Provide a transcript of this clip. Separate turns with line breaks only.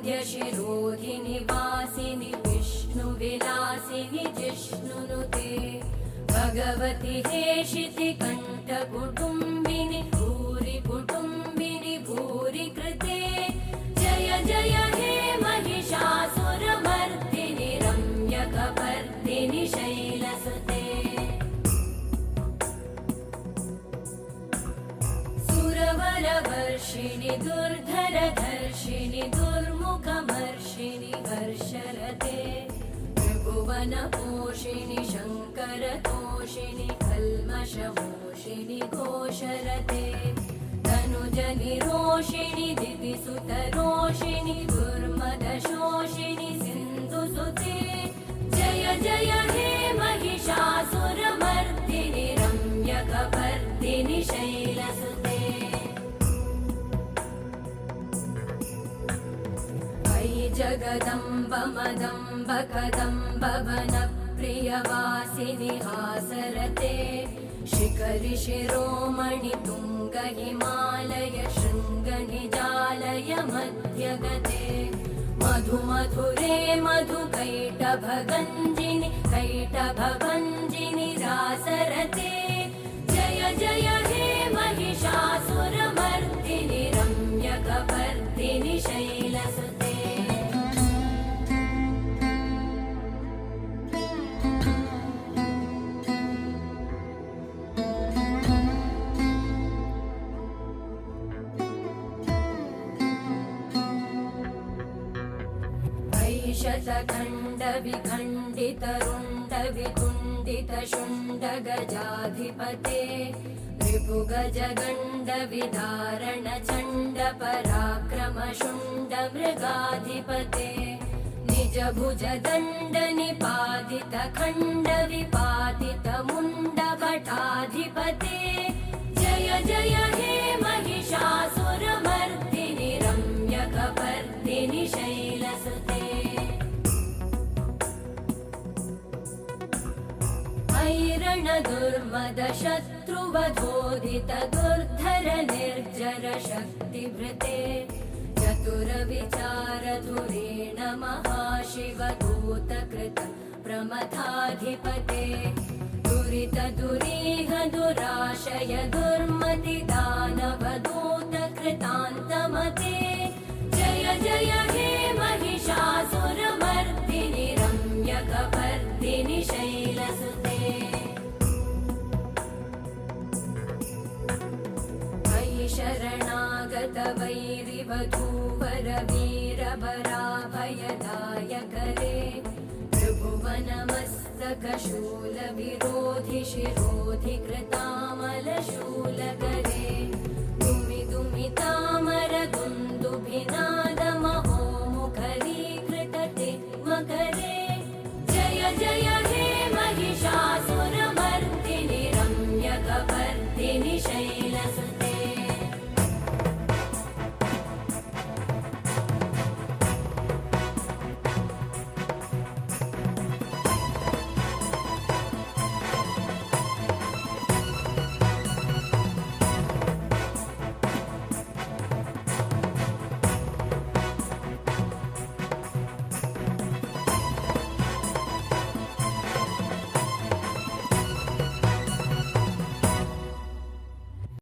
श्रीवरविन्द्यशिरोधिनि वासिनि विष्णुविलासिनि जिष्णुनुते भगवति हेशिति कण्ठकुटुम्बिनि भूरि कुटुम्बिनि भूरि कृते जय जय हे महिषासुरमर्दिनि रम्यकपर्दिनि शैलसुते सुरवरवर्षिणि दुर्धरधर्षिणि दुर्मुखमर्षिणि हर्षरते त्रिभुवनपोषिणि शङ्करतोषिणि कल्मषमोषिणि घोषरते तनुजनिरोषिणि दितिसुतरोषिणि दुर्मदशोषिणि सिन्धुसुते जय जय हे महिषासुरमर्दिनि रम्यकपर्दिनि शैलसुते अयि जगदम्ब मदम्ब कदम्ब वनप्रियवासिनि हासरते शिखरि शिरोमणि तुङ्ग हिमालय शृङ्गनिजालय मध्यगते मधुमधुरे मधुकैटभगञ्जिनि कैटभभञ्जिनि रासरते जय जय हे महिषासुरमर्दिनि रम्यकपर्दिनि शैलसुते शतखण्डविखण्डितरुण्डवितुण्डितशुण्डगजाधिपते रिपुगजगण्डविधारण चण्डपराक्रमशुण्डमृगाधिपते निजभुजदण्डनिपातितखण्डविपातितमुण्डभटाधिपते जय जय हे महिषासुरमर्दिनि रम्यकपर्दिनि शैलसुते ऐरणदुर्मदशत्रुवधोदित दुर्धर निर्जर शक्तिभृते चतुरविचारधुरेण महाशिवदूतकृत प्रमथाधिपते दुरित दुरीह दुराशय दुर्मति दानवदूतकृतान्तमते जय जय हे महिषासुरमर्दिनि रम्यकपर्दिनि शैलसुते शरणागत वैरिवधूवर वीरभराभयदायकरे त्रिभुवनमस्तकशूल विरोधि शिरोधि कृतामलशूलकरे दुमि दुमि तामर दुन्दुभिनादमहो